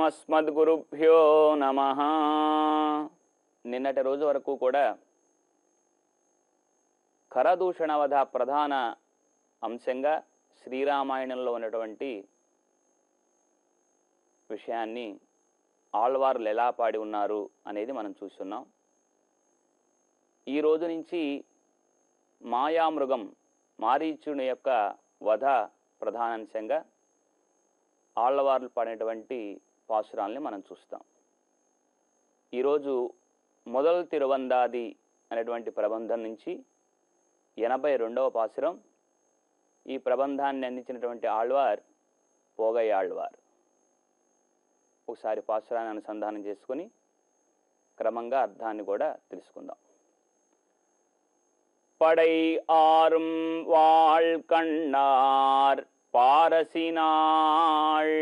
శ్రీమదస్మద్గురుభ్యో నమః. నిన్నటి రోజు వరకు కూడా కరదూషణవధ ప్రధాన అంశంగా శ్రీరామాయణంలో ఉన్నటువంటి విషయాన్ని ఆళ్వార్లు ఎలా పాడి ఉన్నారు అనేది మనం చూస్తున్నాం. ఈ రోజు నుంచి మాయామృగం మారీచుని యొక్క వధ ప్రధానాంశంగా ఆళ్వార్లు పాడినటువంటి పాసురాల్ని మనం చూస్తాం. ఈరోజు మొదలు తిరువందాది అనేటువంటి ప్రబంధం నుంచి 82వ పాసురం. ఈ ప్రబంధాన్ని అందించినటువంటి ఆళ్వార్ పోగై ఆళ్వార్. ఒకసారి పాసురాన్ని అనుసంధానం చేసుకుని క్రమంగా అర్థాన్ని కూడా తెలుసుకుందాం. పడై ఆరుం వాళ్ కన్నార్ பாரசினாள்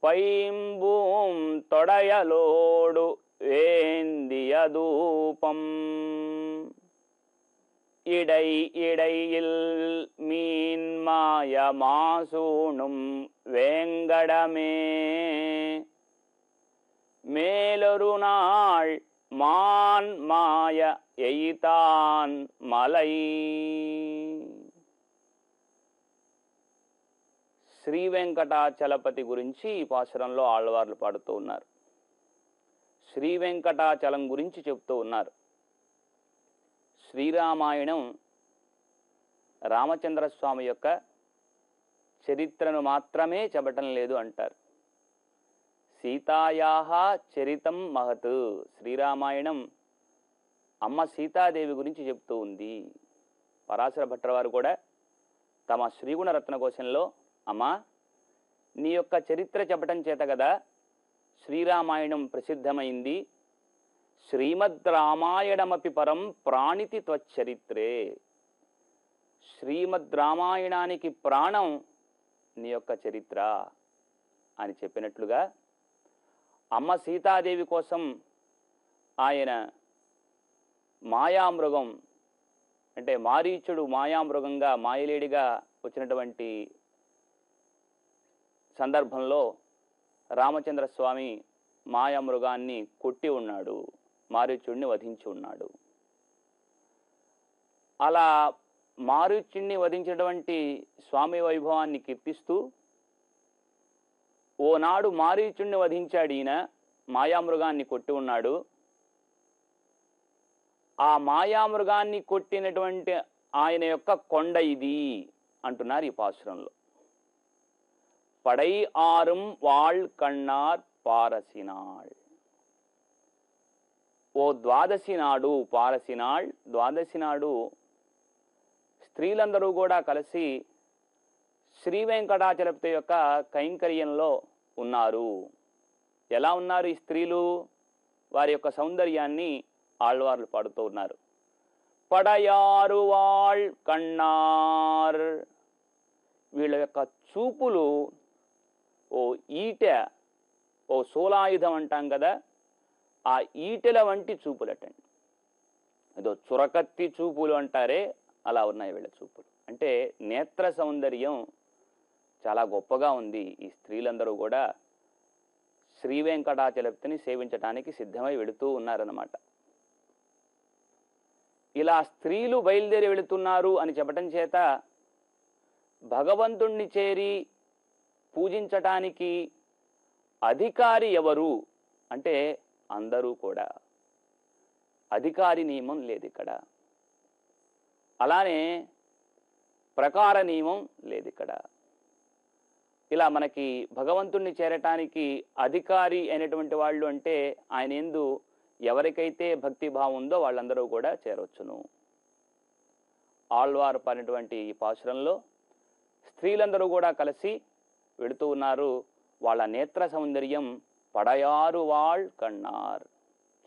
பைம்பூம் தொடையலோடு வேந்திய தூபம் இடை இடையில் மீன் மாய மாசூணும் வேங்கடமே மேலொரு நாள் மான் மாய எய்தான் மலை. శ్రీ వెంకటాచలపతి గురించి ఈ పాసురంలో ఆళ్వార్లు పాడుతూ ఉన్నారు. శ్రీ వెంకటాచలం గురించి చెప్తూ ఉన్నారు. శ్రీరామాయణం రామచంద్రస్వామి యొక్క చరిత్రను మాత్రమే చెప్పటం లేదు అంటారు. సీతాయాహ చరితం మహత్. శ్రీరామాయణం అమ్మ సీతాదేవి గురించి చెప్తూ ఉంది. పరాశర భట్టర్ కూడా తమ శ్రీగుణ రత్నకోశంలో అమ్మా నీ యొక్క చరిత్ర చెప్పటం చేత కదా శ్రీరామాయణం ప్రసిద్ధమైంది. శ్రీమద్ రామాయణమపి పరం ప్రాణితి త్వచ్చరిత్రే. శ్రీమద్ రామాయణానికి ప్రాణం నీ యొక్క చరిత్ర అని చెప్పినట్లుగా అమ్మ సీతాదేవి కోసం ఆయన మాయామృగం అంటే మారీచుడు మాయామృగంగా మాయలేడిగా వచ్చినటువంటి సందర్భంలో రామచంద్రస్వామి మాయామృగాన్ని కొట్టి ఉన్నాడు, మారీచుడిని వధించి ఉన్నాడు. అలా మారీచుడిని వధించినటువంటి స్వామి వైభవాన్ని కీర్తిస్తూ ఓనాడు మారీచుడిని వధించాడు, ఈయన మాయామృగాన్ని కొట్టి ఉన్నాడు. ఆ మాయామృగాన్ని కొట్టినటువంటి ఆయన యొక్క కొండ ఇది అంటున్నారు ఈ పాసురంలో. పడై ఆరుం వాళ్ కన్నార్ పారసినాళ్. ఓ ద్వాదశి నాడు పారసినాళ్. ద్వాదశి నాడు స్త్రీలందరూ కూడా కలిసి శ్రీ వెంకటాచలపతి యొక్క కైంకర్యంలో ఉన్నారు. ఎలా ఉన్నారు ఈ స్త్రీలు? వారి యొక్క సౌందర్యాన్ని ఆళ్వార్లు పాడుతూ ఉన్నారు. పడయారు వాళ్ కన్నార్. వీళ్ళ యొక్క చూపులు ఓ ఈటె, ఓ సోలాయుధం అంటాం కదా, ఆ ఈటెల వంటి చూపులటండి. ఏదో చురకత్తి చూపులు అంటారే అలా ఉన్నాయి వీళ్ళ చూపులు. అంటే నేత్ర సౌందర్యం చాలా గొప్పగా ఉంది. ఈ స్త్రీలందరూ కూడా శ్రీ వెంకటాచలపతిని సేవించడానికి సిద్ధమై వెళుతూ ఉన్నారన్నమాట. ఇలా స్త్రీలు బయలుదేరి వెళుతున్నారు అని చెప్పటం చేత భగవంతుణ్ణి చేరి పూజించటానికి అధికారి ఎవరు అంటే అందరూ కూడా. అధికారి నియమం లేదు ఇక్కడ. అలానే ప్రకార నియమం లేదు ఇక్కడ. ఇలా మనకి భగవంతుణ్ణి చేరటానికి అధికారి అయినటువంటి వాళ్ళు అంటే ఆయన యందు ఎవరికైతే భక్తిభావం ఉందో వాళ్ళందరూ కూడా చేరవచ్చును. ఆళ్వారు పాడినటువంటి ఈ పాసురంలో స్త్రీలందరూ కూడా కలిసి వెళుతూ ఉన్నారు. వాళ్ళ నేత్ర సౌందర్యం పడయారు వాళ్ కన్నార్.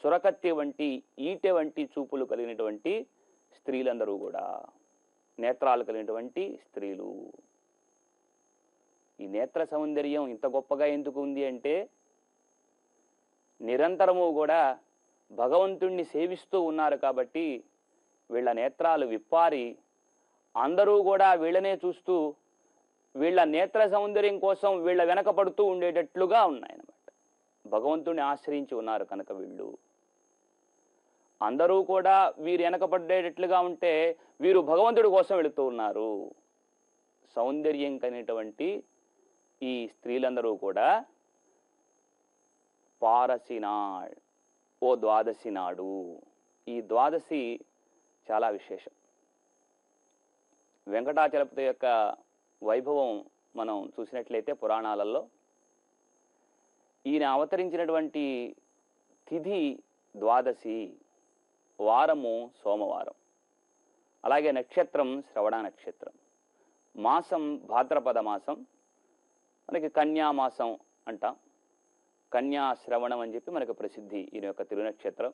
చురకత్తి వంటి ఈటె వంటి చూపులు కలిగినటువంటి స్త్రీలందరూ కూడా, నేత్రాలు కలిగినటువంటి స్త్రీలు. ఈ నేత్ర సౌందర్యం ఇంత గొప్పగా ఎందుకు ఉంది అంటే నిరంతరము కూడా భగవంతుణ్ణి సేవిస్తూ ఉన్నారు కాబట్టి వీళ్ళ నేత్రాలు విప్పారి అందరూ కూడా వీళ్ళనే చూస్తూ వీళ్ళ నేత్ర సౌందర్యం కోసం వీళ్ళ వెనకపడుతూ ఉండేటట్లుగా ఉన్నాయన్నమాట. భగవంతుడిని ఆశ్రయించి ఉన్నారు కనుక వీళ్ళు అందరూ కూడా వీరు వెనకపడేటట్లుగా ఉంటే వీరు భగవంతుడి కోసం వెళుతూ ఉన్నారు. సౌందర్యం కలిగినటువంటి ఈ స్త్రీలందరూ కూడా పారసి నాడ్, ఓ ద్వాదశి నాడు. ఈ ద్వాదశి చాలా విశేషం. వెంకటాచలపతి యొక్క వైభవం మనం చూసినట్లయితే పురాణాలలో ఈయన అవతరించినటువంటి తిథి ద్వాదశి, వారము సోమవారం, అలాగే నక్షత్రం శ్రవణ నక్షత్రం, మాసం భాద్రపద మాసం, మనకి కన్యామాసం అంటాం. కన్యా శ్రవణం అని చెప్పి మనకు ప్రసిద్ధి ఈయన యొక్క తిరునక్షత్రం.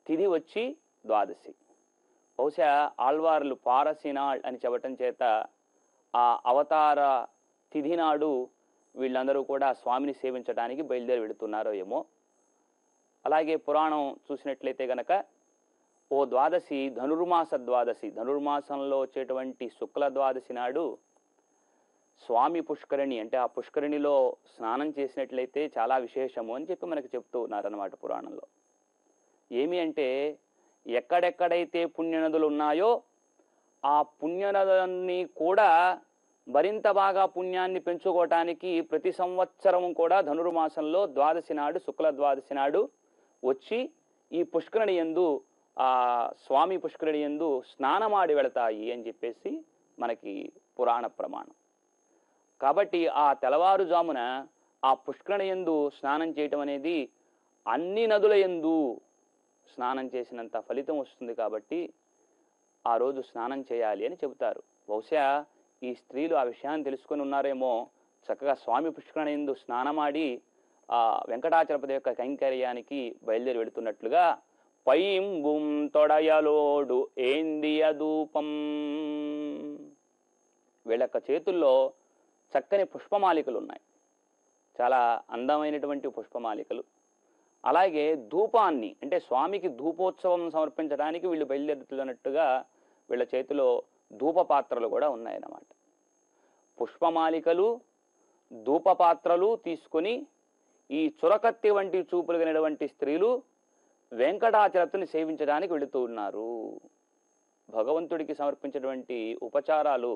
తిథి వచ్చి ద్వాదశి. బహుశా ఆళ్వార్లు పారసినాళ్ అని చెప్పటం చేత ఆ అవతార తిథి నాడు వీళ్ళందరూ కూడా స్వామిని సేవించడానికి బయలుదేరి వెళుతున్నారో ఏమో. అలాగే పురాణం చూసినట్లయితే గనక ఓ ద్వాదశి ధనుర్మాస ద్వాదశి, ధనుర్మాసంలో వచ్చేటువంటి శుక్ల ద్వాదశి నాడు స్వామి పుష్కరిణి అంటే ఆ పుష్కరిణిలో స్నానం చేసినట్లయితే చాలా విశేషము అని చెప్పి మనకు చెప్తూ ఉన్నారన్నమాట పురాణంలో. ఏమి అంటే ఎక్కడెక్కడైతే పుణ్యనదులు ఉన్నాయో ఆ పుణ్యనదులన్నీ కూడా మరింత బాగా పుణ్యాన్ని పెంచుకోవటానికి ప్రతి సంవత్సరం కూడా ధనుర్మాసంలో ద్వాదశి నాడు, శుక్ల ద్వాదశి నాడు వచ్చి ఈ పుష్కరిణి యందు, ఆ స్వామి పుష్కరిణి యందు స్నానమాడి వెళతాయి అని చెప్పేసి మనకి పురాణ ప్రమాణం. కాబట్టి ఆ తెల్లవారుజామున ఆ పుష్కరిణి యందు స్నానం చేయటం అనేది అన్ని నదుల యందు స్నానం చేసినంత ఫలితం వస్తుంది. కాబట్టి ఆ రోజు స్నానం చేయాలి అని చెబుతారు. బహుశా ఈ స్త్రీలు ఆ విషయాన్ని తెలుసుకొని ఉన్నారేమో. చక్కగా స్వామి పుష్కరిణి యందు స్నానమాడి ఆ వెంకటాచలపతి యొక్క కైంకర్యానికి బయలుదేరి వెళుతున్నట్లుగా పైంబుం తొడయలోడు ఏందియ ధూపం, వీళ్ళ యొక్క చేతుల్లో చక్కని పుష్పమాలికలు ఉన్నాయి, చాలా అందమైనటువంటి పుష్పమాలికలు. అలాగే ధూపాన్ని అంటే స్వామికి ధూపోత్సవం సమర్పించడానికి వీళ్ళు బయలుదేరుతున్నట్టుగా వీళ్ళ చేతిలో ధూప పాత్రలు కూడా ఉన్నాయన్నమాట. పుష్పమాలికలు, ధూప పాత్రలు తీసుకొని ఈ చురకత్తి వంటి చూపులు కలిగినటువంటి స్త్రీలు వెంకటాచలపతిని సేవించడానికి వెళుతూ ఉన్నారు. భగవంతుడికి సమర్పించినటువంటి ఉపచారాలు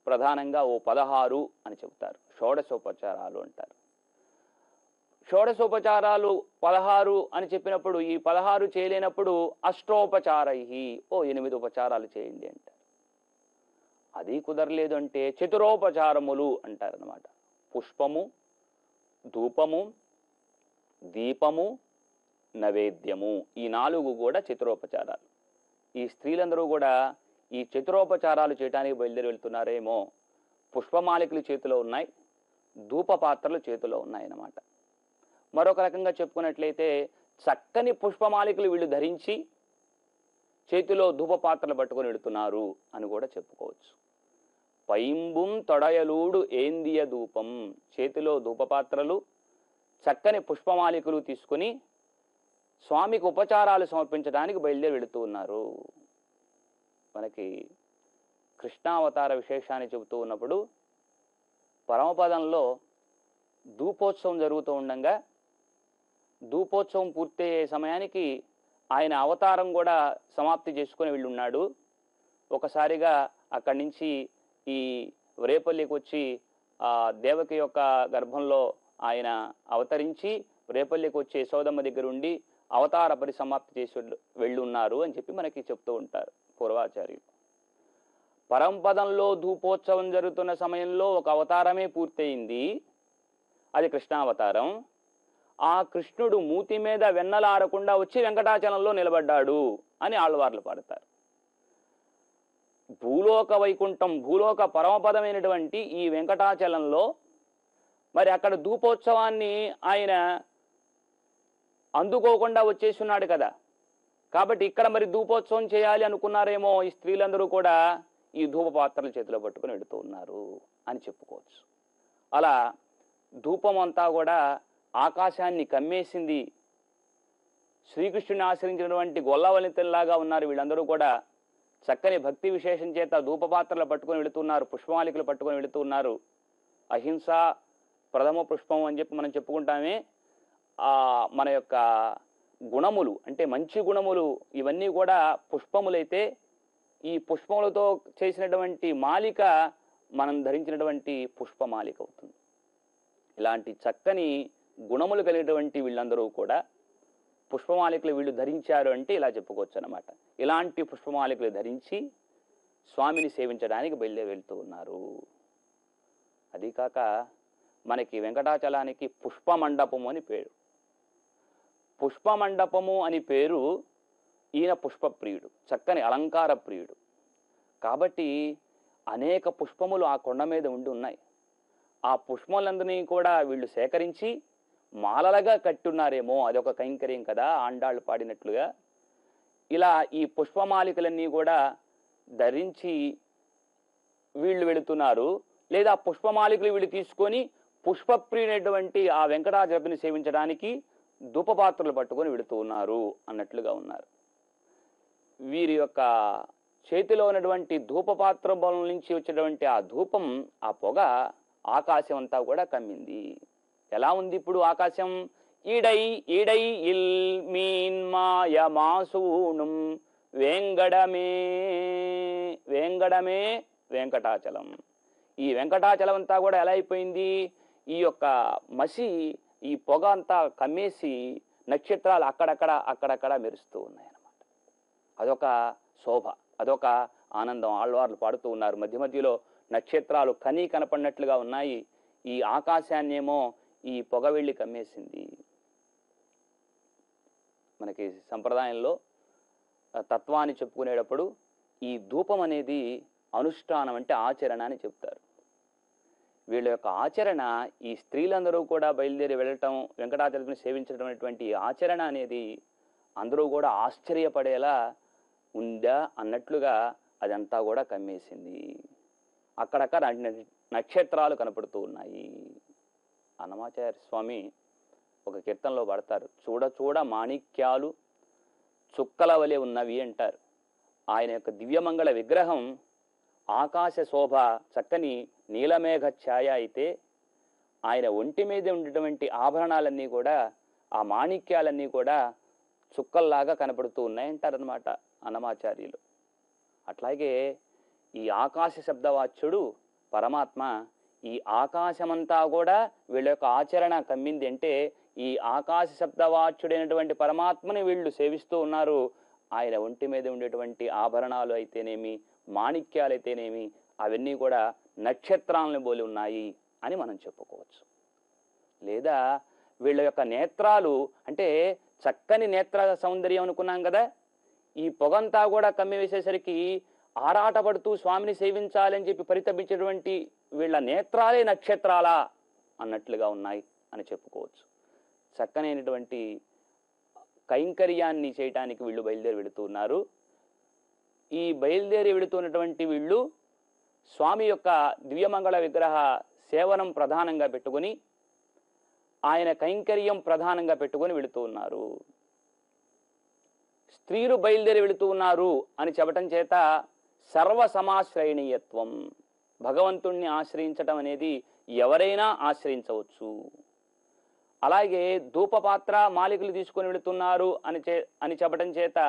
ప్రధానంగా ఓ 16 అని చెబుతారు. షోడశోపచారాలు అంటారు. షోడశోపచారాలు 16 అని చెప్పినప్పుడు ఈ 16 చేయలేనప్పుడు అష్టోపచారై, ఓ 8 ఉపచారాలు చేయండి అంటారు. అది కుదరలేదు అంటే చతురోపచారములు అంటారనమాట. పుష్పము, ధూపము, దీపము, నైవేద్యము, ఈ 4 కూడా చతురోపచారాలు. ఈ స్త్రీలందరూ కూడా ఈ చతురోపచారాలు చేయడానికి బయలుదేరి వెళ్తున్నారేమో. పుష్పమాలికలు చేతిలో ఉన్నాయి, ధూప పాత్రలు చేతిలో ఉన్నాయన్నమాట. మరొక రకంగా చెప్పుకున్నట్లయితే చక్కని పుష్పమాలికలు వీళ్ళు ధరించి చేతిలో ధూప పాత్రలు పట్టుకొని వెళుతున్నారు అని కూడా చెప్పుకోవచ్చు. పైంబుం తొడయలూడు ఏందియ ధూపం, చేతిలో ధూపపాత్రలు, చక్కని పుష్పమాలికలు తీసుకుని స్వామికి ఉపచారాలు సమర్పించడానికి బయలుదేరి వెళుతూ ఉన్నారు. మనకి కృష్ణావతార విశేషాన్ని చెబుతూ ఉన్నప్పుడు పరమపదంలో ధూపోత్సవం జరుగుతూ ఉండగా ధూపోత్సవం పూర్తయ్యే సమయానికి ఆయన అవతారం కూడా సమాప్తి చేసుకుని వెళ్ళున్నాడు. ఒకసారిగా అక్కడి నుంచి ఈ రేపల్లికి వచ్చి దేవకి యొక్క గర్భంలో ఆయన అవతరించి రేపల్లికి వచ్చి యశోదమ్మ దగ్గర ఉండి అవతార పరిసమాప్తి చేసి వెళ్ళున్నారు అని చెప్పి మనకి చెప్తూ ఉంటారు పూర్వాచార్యులు. పరంపదంలో ధూపోత్సవం జరుగుతున్న సమయంలో ఒక అవతారమే పూర్తయింది, అది కృష్ణావతారం. ఆ కృష్ణుడు మూతి మీద వెన్నలారకుండా వచ్చి వెంకటాచలంలో నిలబడ్డాడు అని ఆళ్వార్లు పాడతారు. భూలోక వైకుంఠం, భూలోక పరమపదమైనటువంటి ఈ వెంకటాచలంలో మరి అక్కడ ధూపోత్సవాన్ని ఆయన అందుకోకుండా వచ్చేస్తున్నాడు కదా. కాబట్టి ఇక్కడ మరి ధూపోత్సవం చేయాలి అనుకున్నారేమో ఈ స్త్రీలందరూ కూడా ఈ ధూప పాత్రలు చేతిలో పట్టుకుని వెళుతూ ఉన్నారు అని చెప్పుకోవచ్చు. అలా ధూపం అంతా కూడా ఆకాశాన్ని కమ్మేసింది. శ్రీకృష్ణుని ఆశ్రయించినటువంటి గొల్లవనితల్లాగా ఉన్నారు వీళ్ళందరూ కూడా. చక్కని భక్తి విశేషం చేత ధూపపాత్రలు పట్టుకొని వెళుతున్నారు, పుష్పమాలికలు పట్టుకొని వెళుతున్నారు. అహింస ప్రథమ పుష్పం అని చెప్పి మనం చెప్పుకుంటామే. మన యొక్క గుణములు అంటే మంచి గుణములు ఇవన్నీ కూడా పుష్పములైతే ఈ పుష్పములతో చేసినటువంటి మాలిక మనం ధరించినటువంటి పుష్పమాలిక అవుతుంది. ఇలాంటి చక్కని గుణములు కలిగినటువంటి వీళ్ళందరూ కూడా పుష్పమాలికలు వీళ్ళు ధరించారు అంటే ఇలా చెప్పుకోవచ్చు అన్నమాట. ఇలాంటి పుష్పమాలికలు ధరించి స్వామిని సేవించడానికి వెళ్తూ ఉన్నారు. అది కాక మనకి వెంకటాచలానికి పుష్పమండపము అని పేరు. పుష్పమండపము అని పేరు. ఈయన పుష్పప్రియుడు, చక్కని అలంకార ప్రియుడు కాబట్టి అనేక పుష్పములు ఆ కొండ మీద ఉండి ఉన్నాయి. ఆ పుష్పములందరినీ కూడా వీళ్ళు సేకరించి మాలలుగా కట్టున్నారేమో, అదొక కైంకర్యం కదా ఆండాళ్ళు పాడినట్లుగా. ఇలా ఈ పుష్పమాలికలన్నీ కూడా ధరించి వీళ్ళు వెళుతున్నారు. లేదా పుష్పమాలికలు వీళ్ళు తీసుకొని పుష్పప్రియునటువంటి ఆ వెంకటాచలపతిని సేవించడానికి ధూపపాత్రలు పట్టుకొని వెళుతూ ఉన్నారు అన్నట్లుగా ఉన్నారు. వీరి యొక్క చేతిలో ఉన్నటువంటి ధూపపాత్ర బలం నుంచి వచ్చేటువంటి ఆ ధూపం, ఆ పొగ ఆకాశం అంతా కూడా కమ్మింది. ఎలా ఉంది ఇప్పుడు ఆకాశం? ఈడై ఈడై ఇల్ మీన్ మాయ మాసూణం వేంగడమే వేంగడమే వెంకటాచలం. ఈ వెంకటాచలం అంతా కూడా ఎలా అయిపోయింది? ఈ యొక్క మసి, ఈ పొగ అంతా కమ్మేసి నక్షత్రాలు అక్కడక్కడ మెరుస్తూ ఉన్నాయన్నమాట. అదొక శోభ, అదొక ఆనందం. ఆళ్వార్లు పాడుతూ ఉన్నారు. మధ్య మధ్యలో నక్షత్రాలు కనపడినట్లుగా ఉన్నాయి. ఈ ఆకాశాన్నేమో ఈ పొగ వెళ్ళి కమ్మేసింది. మనకి సంప్రదాయంలో తత్వాన్ని చెప్పుకునేటప్పుడు ఈ ధూపం అనేది అనుష్ఠానం అంటే ఆచరణ అని చెప్తారు. వీళ్ళ యొక్క ఆచరణ, ఈ స్త్రీలందరూ కూడా బయలుదేరి వెళ్ళటం, వెంకటాచలపతిని సేవించడం అనేటువంటి ఆచరణ అనేది అందరూ కూడా ఆశ్చర్యపడేలా ఉందా అన్నట్లుగా అదంతా కూడా కమ్మేసింది. అక్కడక్కడ నక్షత్రాలు కనపడుతూ ఉన్నాయి. అన్నమాచార్య స్వామి ఒక కీర్తనలో పడతారు, చూడ చూడ మాణిక్యాలు చుక్కల వలె ఉన్నవి అంటారు. ఆయన యొక్క దివ్యమంగళ విగ్రహం ఆకాశ శోభ, చక్కని నీలమేఘ ఛాయ అయితే ఆయన ఒంటి మీద ఉండేటువంటి ఆభరణాలన్నీ కూడా, ఆ మాణిక్యాలన్నీ కూడా చుక్కల్లాగా కనపడుతూ ఉన్నాయంటారనమాట అన్నమాచార్యులు. అట్లాగే ఈ ఆకాశ శబ్దవాచ్యుడు పరమాత్మ, ఈ ఆకాశమంతా కూడా వీళ్ళ యొక్క ఆచరణ కమ్మింది అంటే ఈ ఆకాశ శబ్దవాచ్యుడైనటువంటి పరమాత్మని వీళ్ళు సేవిస్తూ ఉన్నారు. ఆయన ఒంటి మీద ఉండేటువంటి ఆభరణాలు అయితేనేమి, మాణిక్యాలు అయితేనేమి, అవన్నీ కూడా నక్షత్రాలను పోలి ఉన్నాయి అని మనం చెప్పుకోవచ్చు. లేదా వీళ్ళ యొక్క నేత్రాలు అంటే చక్కని నేత్ర సౌందర్యం అనుకున్నాం కదా, ఈ పొగంతా కూడా కమ్మి వేసేసరికి ఆరాటపడుతూ స్వామిని సేవించాలని చెప్పి పరితపించేటువంటి వీళ్ళ నేత్రాలే నక్షత్రాలా అన్నట్లుగా ఉన్నాయి అని చెప్పుకోవచ్చు. చక్కనైనటువంటి కైంకర్యాన్ని చేయటానికి వీళ్ళు బయలుదేరి వెళుతూ ఉన్నారు. ఈ బయలుదేరి వెళుతున్నటువంటి వీళ్ళు స్వామి యొక్క దివ్యమంగళ విగ్రహ సేవనం ప్రధానంగా పెట్టుకొని, ఆయన కైంకర్యం ప్రధానంగా పెట్టుకొని వెళుతూ ఉన్నారు. స్త్రీలు బయలుదేరి వెళుతూ ఉన్నారు అని చెప్పటం చేత సర్వ సమాశ్రయణీయత్వం, భగవంతుణ్ణి ఆశ్రయించటం అనేది ఎవరైనా ఆశ్రయించవచ్చు. అలాగే ధూపపాత్ర మాలికలు తీసుకొని వెళుతున్నారు అని చెప్పటం చేత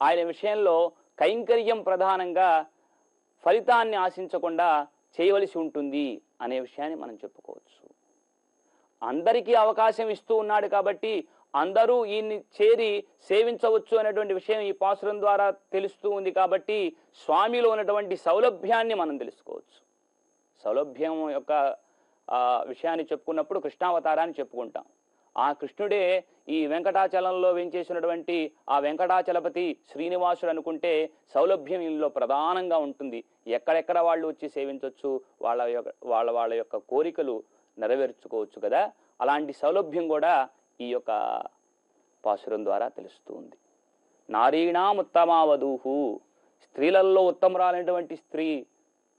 ఆయన విషయంలో కైంకర్యం ప్రధానంగా ఫలితాన్ని ఆశించకుండా చేయవలసి ఉంటుంది అనే విషయాన్ని మనం చెప్పుకోవచ్చు. అందరికీ అవకాశం ఇస్తూ ఉన్నాడు కాబట్టి అందరూ ఈయన్ని చేరి సేవించవచ్చు అనేటువంటి విషయం ఈ పాసురం ద్వారా తెలుస్తూ ఉంది. కాబట్టి స్వామిలో ఉన్నటువంటి సౌలభ్యాన్ని మనం తెలుసుకోవచ్చు. సౌలభ్యం యొక్క విషయాన్ని చెప్పుకున్నప్పుడు కృష్ణావతారాన్ని చెప్పుకుంటాం. ఆ కృష్ణుడే ఈ వెంకటాచలంలో వేంచేసినటువంటి ఆ వెంకటాచలపతి శ్రీనివాసుడు అనుకుంటే సౌలభ్యం ఇందులో ప్రధానంగా ఉంటుంది. ఎక్కడెక్కడ వాళ్ళు వచ్చి సేవించవచ్చు, వాళ్ళ యొక్క కోరికలు నెరవేర్చుకోవచ్చు కదా. అలాంటి సౌలభ్యం కూడా ఈ యొక్క పాసురం ద్వారా తెలుస్తూ ఉంది. నారీణాం ఉత్తమావధూహు, స్త్రీలలో ఉత్తమరాలైనటువంటి స్త్రీ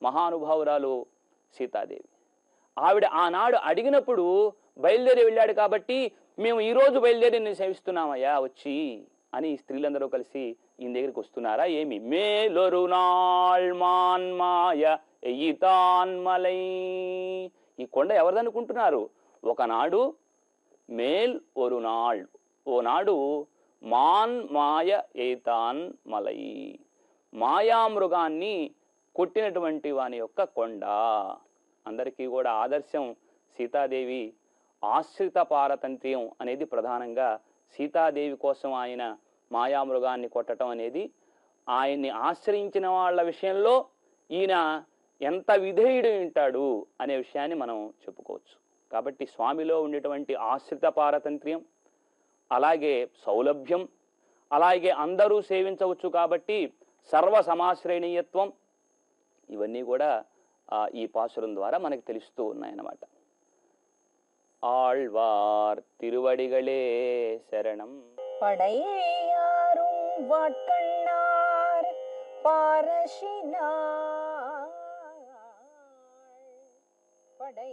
మహానుభావురాలు సీతాదేవి. ఆవిడ ఆనాడు అడిగినప్పుడు బయలుదేరి వెళ్ళాడు కాబట్టి మేము ఈరోజు బయలుదేరి నేను సేవిస్తున్నామయ్యా వచ్చి అని స్త్రీలందరూ కలిసి ఈయన దగ్గరికి వస్తున్నారా ఏమి? మేలొరు నాళ్ మాన్మాయ ఎయితాన్మలై. ఈ కొండ ఎవరిదనుకుంటున్నారు? ఒకనాడు మేల్ ఒరు నాళ్, ఓనాడు మాన్ మాయ ఎయితాన్ మలై, మాయామృగాన్ని కొట్టినటువంటి వాని యొక్క కొండ. అందరికీ కూడా ఆదర్శం సీతాదేవి ఆశ్రిత పారతంత్ర్యం అనేది ప్రధానంగా సీతాదేవి కోసం ఆయన మాయామృగాన్ని కొట్టడం అనేది, ఆయన్ని ఆశ్రయించిన వాళ్ళ విషయంలో ఈయన ఎంత విధేయుడు ఉంటాడు అనే విషయాన్ని మనం చెప్పుకోవచ్చు. కాబట్టి స్వామిలో ఉండేటువంటి ఆశ్రిత పారతంత్ర్యం, అలాగే సౌలభ్యం, అలాగే అందరూ సేవించవచ్చు కాబట్టి సర్వ సమాశ్రయణీయత్వం, ఇవన్నీ కూడా ఈ పాసురం ద్వారా మనకు తెలుస్తూ ఉన్నాయన్నమాట. ఆళ్వార్ తిరువడిగళే శరణం. படையாரும் வாட்கண்ணார் பாரசினார் படை